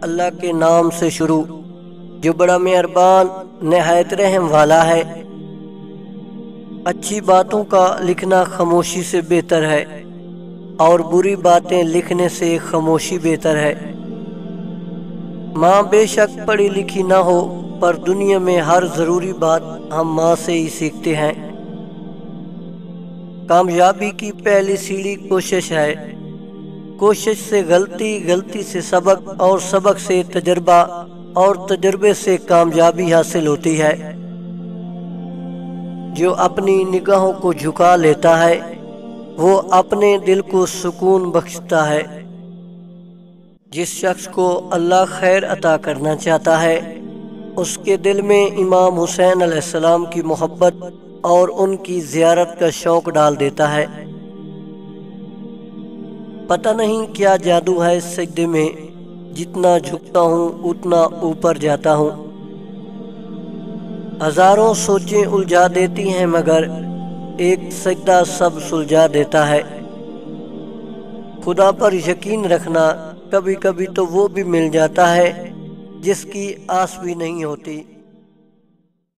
اللہ کے نام سے شروع جو بڑا مہربان نہایت رحم والا ہے۔ اچھی باتوں کا لکھنا خاموشی سے بہتر ہے اور بری باتیں لکھنے سے خاموشی بہتر ہے۔ ماں بے شک پڑھی لکھی نہ ہو پر دنیا میں ہر ضروری بات ہم ماں سے ہی سیکھتے ہیں۔ کامیابی کی پہلی سیڑھی کوشش ہے۔ کوشش سے غلطی، غلطی سے سبق اور سبق سے تجربہ اور تجربے سے کامیابی حاصل ہوتی ہے۔ جو اپنی نگاہوں کو جھکا لیتا ہے وہ اپنے دل کو سکون بخشتا ہے۔ جس شخص کو اللہ خیر عطا کرنا چاہتا ہے اس کے دل میں امام حسین علیہ السلام کی محبت اور ان کی زیارت کا شوق ڈال دیتا ہے۔ پتہ نہیں کیا جادو ہے اس سجدے میں، جتنا جھکتا ہوں اتنا اوپر جاتا ہوں۔ ہزاروں سوچیں الجھا دیتی ہیں مگر ایک سجدہ سب سلجھا دیتا ہے۔ خدا پر یقین رکھنا، کبھی کبھی تو وہ بھی مل جاتا ہے جس کی آس بھی نہیں ہوتی۔